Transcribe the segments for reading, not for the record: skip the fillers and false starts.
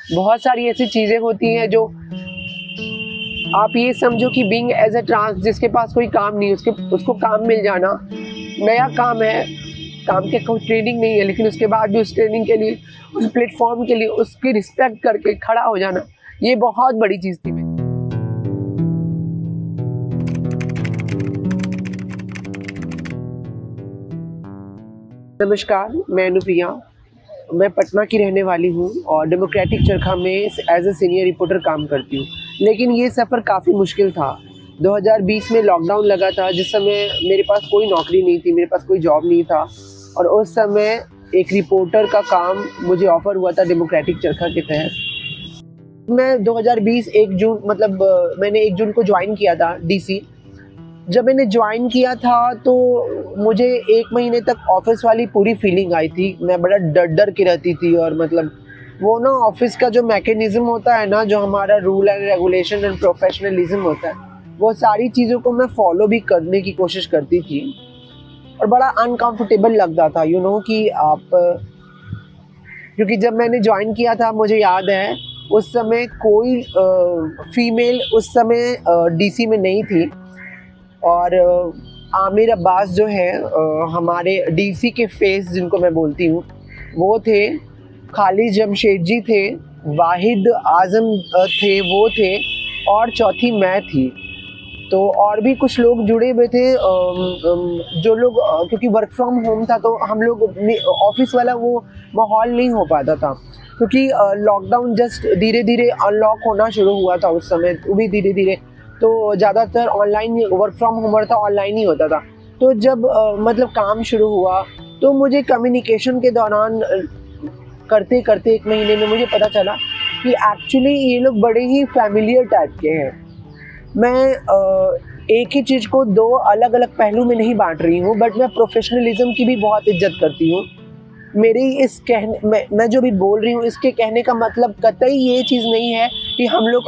बहुत सारी ऐसी चीज़ें होती हैं जो आप ये समझो कि बीइंग एज अ ट्रांस, जिसके पास कोई काम नहीं, उसको काम मिल जाना, नया काम है, काम के कोई ट्रेनिंग नहीं है, लेकिन उसके बाद भी उस ट्रेनिंग के लिए, उस प्लेटफॉर्म के लिए उसकी रिस्पेक्ट करके खड़ा हो जाना, ये बहुत बड़ी चीज़ थी। नमस्कार, मैं अनुप्रिया, मैं पटना की रहने वाली हूँ और डेमोक्रेटिक चरखा में एज अ सीनियर रिपोर्टर काम करती हूँ। लेकिन ये सफ़र काफ़ी मुश्किल था। 2020 में लॉकडाउन लगा था, जिस समय मेरे पास कोई नौकरी नहीं थी, मेरे पास कोई जॉब नहीं था, और उस समय एक रिपोर्टर का काम मुझे ऑफ़र हुआ था डेमोक्रेटिक चरखा के तहत। मैं 2020 1 जून मैंने 1 जून को ज्वाइन किया था डीसी। जब मैंने ज्वाइन किया था तो मुझे 1 महीने तक ऑफिस वाली पूरी फीलिंग आई थी। मैं बड़ा डर के रहती थी, और वो ना ऑफिस का जो मैकेनिज़्म होता है ना, जो हमारा rule and regulation and professionalism होता है, वो सारी चीज़ों को मैं फॉलो भी करने की कोशिश करती थी, और बड़ा अनकंफर्टेबल लगता था कि आप, क्योंकि जब मैंने ज्वाइन किया था मुझे याद है उस समय कोई फीमेल उस समय डीसी में नहीं थी। और आमिर अब्बास जो है, हमारे डीसी के फेस जिनको मैं बोलती हूँ, वो थे, खालिद जमशेद जी थे, वाहिद आज़म थे, वो थे, और चौथी मैं थी। तो और भी कुछ लोग जुड़े हुए थे, जो लोग, क्योंकि वर्क फ्रॉम होम था तो हम लोग ऑफिस वाला वो माहौल नहीं हो पाता था, क्योंकि लॉकडाउन जस्ट धीरे धीरे अनलॉक होना शुरू हुआ था उस समय, वो भी धीरे धीरे, तो ज़्यादातर ऑनलाइन वर्क फ्रॉम होम था, ऑनलाइन ही होता था। तो जब काम शुरू हुआ तो मुझे कम्युनिकेशन के दौरान करते करते 1 महीने में मुझे पता चला कि एक्चुअली ये लोग बड़े ही फैमिलियर टाइप के हैं। मैं एक ही चीज़ को 2 अलग अलग पहलू में नहीं बांट रही हूँ, बट मैं प्रोफेशनलिज्म की भी बहुत इज्जत करती हूँ। मेरी इस कहने मैं जो भी बोल रही हूँ, इसके कहने का मतलब कतई ये चीज़ नहीं है कि हम लोग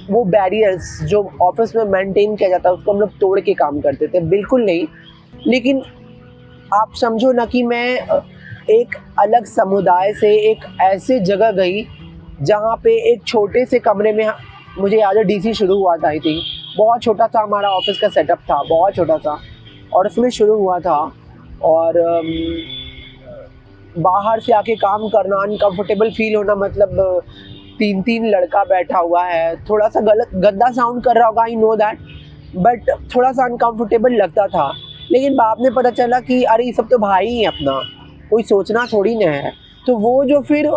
वो बैरियर्स जो ऑफिस में मेंटेन किया जाता है उसको हम लोग तोड़ के काम करते थे, बिल्कुल नहीं। लेकिन आप समझो ना कि मैं एक अलग समुदाय से एक ऐसे जगह गई जहाँ पे एक छोटे से कमरे में, मुझे याद है डीसी शुरू हुआ था, आई थिंक बहुत छोटा सा हमारा ऑफिस का सेटअप था, बहुत छोटा सा, और उसमें शुरू हुआ था। और बाहर से आके काम करना, अनकंफर्टेबल फील होना, 3 लड़का बैठा हुआ है, थोड़ा सा गलत गंदा साउंड कर रहा होगा, आई नो दैट, बट थोड़ा सा अनकंफर्टेबल लगता था। लेकिन बाद में पता चला कि अरे ये सब तो भाई ही है अपना, कोई सोचना थोड़ी ना है। तो वो जो फिर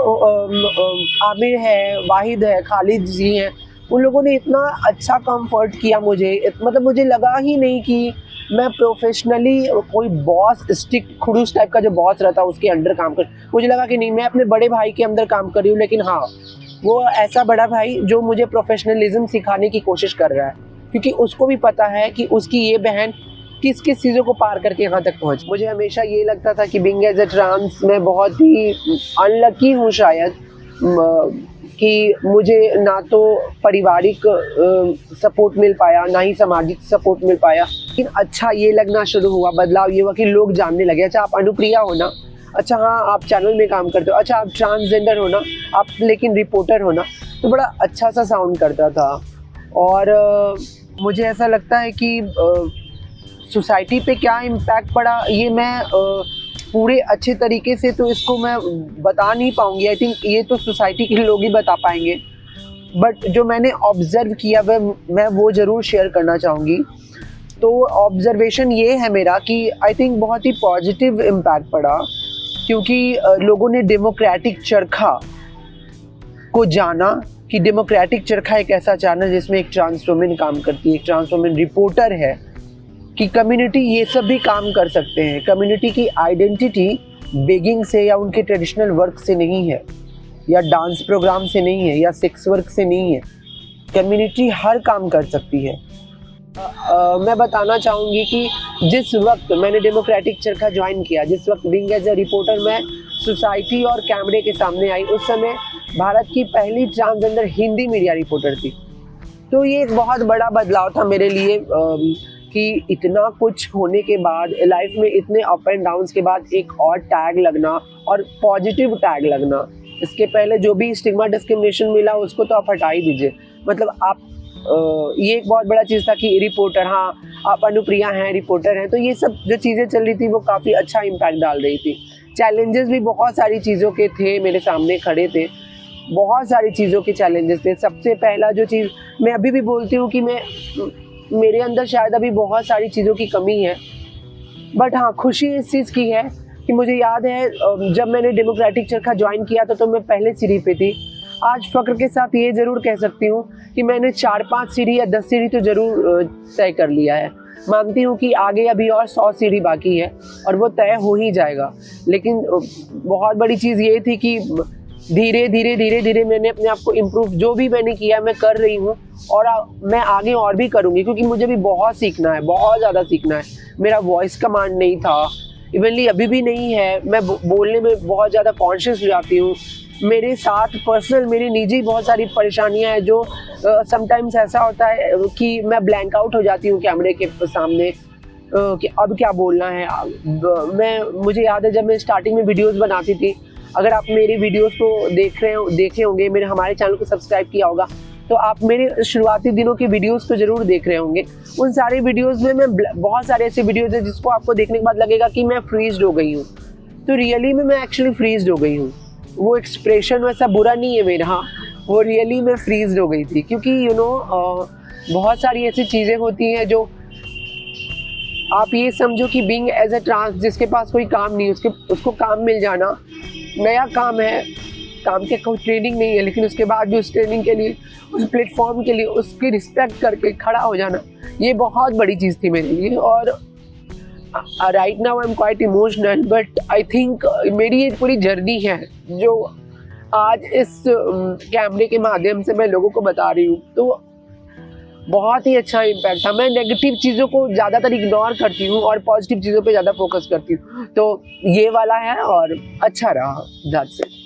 आमिर है, वाहिद है, खालिद जी हैं, उन लोगों ने इतना अच्छा कंफर्ट किया मुझे, मुझे लगा ही नहीं कि मैं प्रोफेशनली कोई बॉस, स्ट्रिक्ट खड़ूस टाइप का जो बॉस रहता है उसके अंडर काम कर, मुझे लगा कि नहीं, मैं अपने बड़े भाई के अंदर काम कर रही हूँ। लेकिन हाँ, वो ऐसा बड़ा भाई जो मुझे प्रोफेशनलिज्म सिखाने की कोशिश कर रहा है, क्योंकि उसको भी पता है कि उसकी ये बहन किस किस चीज़ों को पार करके यहाँ तक पहुँची। मुझे हमेशा ये लगता था कि बीइंग एज अ ट्रांस मैं बहुत ही अनलकी हूँ शायद, कि मुझे ना तो पारिवारिक सपोर्ट मिल पाया, ना ही सामाजिक सपोर्ट मिल पाया। लेकिन अच्छा ये लगना शुरू हुआ, बदलाव ये हुआ कि लोग जानने लगे, अच्छा आप अनुप्रिया हो ना, अच्छा हाँ आप चैनल में काम करते हो, अच्छा आप ट्रांसजेंडर हो ना, आप लेकिन रिपोर्टर हो ना, तो बड़ा अच्छा सा साउंड करता था। और मुझे ऐसा लगता है कि सोसाइटी पे क्या इम्पैक्ट पड़ा, ये मैं पूरे अच्छे तरीके से तो इसको मैं बता नहीं पाऊँगी। आई थिंक ये तो सोसाइटी के लोग ही बता पाएंगे, बट जो मैंने ऑब्ज़र्व किया वह मैं वो ज़रूर शेयर करना चाहूँगी। तो ऑब्ज़र्वेशन ये है मेरा कि आई थिंक बहुत ही पॉजिटिव इम्पैक्ट पड़ा, क्योंकि लोगों ने डेमोक्रेटिक चरखा को जाना, कि डेमोक्रेटिक चरखा एक ऐसा चैनल जिसमें एक ट्रांस वुमेन काम करती है, एक ट्रांस वुमेन रिपोर्टर है, कि कम्युनिटी ये सब भी काम कर सकते हैं। कम्युनिटी की आइडेंटिटी बेगिंग से या उनके ट्रेडिशनल वर्क से नहीं है, या डांस प्रोग्राम से नहीं है, या सेक्स वर्क से नहीं है। कम्युनिटी हर काम कर सकती है। मैं बताना चाहूँगी कि जिस वक्त मैंने डेमोक्रेटिक चरखा ज्वाइन किया, जिस वक्त बीइंग एज अ रिपोर्टर मैं सोसाइटी और कैमरे के सामने आई, उस समय भारत की पहली ट्रांसजेंडर हिंदी मीडिया रिपोर्टर थी। तो ये एक बहुत बड़ा बदलाव था मेरे लिए, कि इतना कुछ होने के बाद, लाइफ में इतने अप एंड डाउन्स के बाद एक और टैग लगना, और पॉजिटिव टैग लगना, इसके पहले जो भी स्टिग्मा डिस्क्रिमिनेशन मिला उसको तो आप हटा ही दीजिए। मतलब आप ये एक बहुत बड़ा चीज़ था कि रिपोर्टर, हाँ आप अनुप्रिया हैं, रिपोर्टर हैं, तो ये सब जो चीज़ें चल रही थी वो काफ़ी अच्छा इम्पैक्ट डाल रही थी। चैलेंजेस भी बहुत सारी चीज़ों के थे, मेरे सामने खड़े थे, बहुत सारी चीज़ों के चैलेंजेस थे। सबसे पहला जो चीज़ मैं अभी भी बोलती हूँ कि मेरे अंदर शायद अभी बहुत सारी चीज़ों की कमी है, बट हाँ खुशी इस चीज़ की है कि मुझे याद है जब मैंने डेमोक्रेटिक चरखा ज्वाइन किया था तो मैं पहले सीढ़ी पे थी। आज फ़ख्र के साथ ये ज़रूर कह सकती हूँ कि मैंने 4-5 सीढ़ी या 10 सीढ़ी तो ज़रूर तय कर लिया है। मानती हूँ कि आगे अभी और 100 सीढ़ी बाकी है और वो तय हो ही जाएगा। लेकिन बहुत बड़ी चीज़ ये थी कि धीरे धीरे मैंने अपने आप को इम्प्रूव, जो भी मैंने किया मैं कर रही हूँ और मैं आगे और भी करूँगी, क्योंकि मुझे भी बहुत सीखना है, बहुत ज़्यादा सीखना है। मेरा वॉइस कमांड नहीं था, इवनली अभी भी नहीं है। मैं बोलने में बहुत ज़्यादा कॉन्शियस हो जाती हूँ। मेरे साथ पर्सनल मेरी निजी बहुत सारी परेशानियां हैं जो समटाइम्स ऐसा होता है कि मैं ब्लैंक आउट हो जाती हूँ कैमरे के सामने कि अब क्या बोलना है। मुझे याद है जब मैं स्टार्टिंग में वीडियोस बनाती थी, अगर आप मेरी वीडियोस को देखे होंगे, हमारे चैनल को सब्सक्राइब किया होगा तो आप मेरे शुरुआती दिनों की वीडियोस को ज़रूर देख रहे होंगे। उन सारे वीडियोस में मैं बहुत सारे ऐसे वीडियोस हैं जिसको आपको देखने के बाद लगेगा कि मैं फ्रीज्ड हो गई हूँ, तो रियली में मैं एक्चुअली फ्रीज्ड हो गई हूँ। वो एक्सप्रेशन वैसा बुरा नहीं है मेरा, वो रियली मैं फ्रीज्ड हो गई थी, क्योंकि बहुत सारी ऐसी चीज़ें होती हैं जो आप ये समझो कि बीइंग एज अ ट्रांस, जिसके पास कोई काम नहीं उसको काम मिल जाना, नया काम है, काम के कोई ट्रेनिंग नहीं है, लेकिन उसके बाद भी उस ट्रेनिंग के लिए, उस प्लेटफॉर्म के लिए उसकी रिस्पेक्ट करके खड़ा हो जाना, ये बहुत बड़ी चीज़ थी मेरे लिए। और right now I am quite emotional, but I think मेरी ये पूरी जर्नी है जो आज इस कैमरे के माध्यम से मैं लोगों को बता रही हूँ, तो बहुत ही अच्छा इम्पैक्ट था। मैं नेगेटिव चीज़ों को ज़्यादातर इग्नोर करती हूँ और पॉजिटिव चीज़ों पे ज़्यादा फोकस करती हूँ, तो ये वाला है और अच्छा रहा। That's it.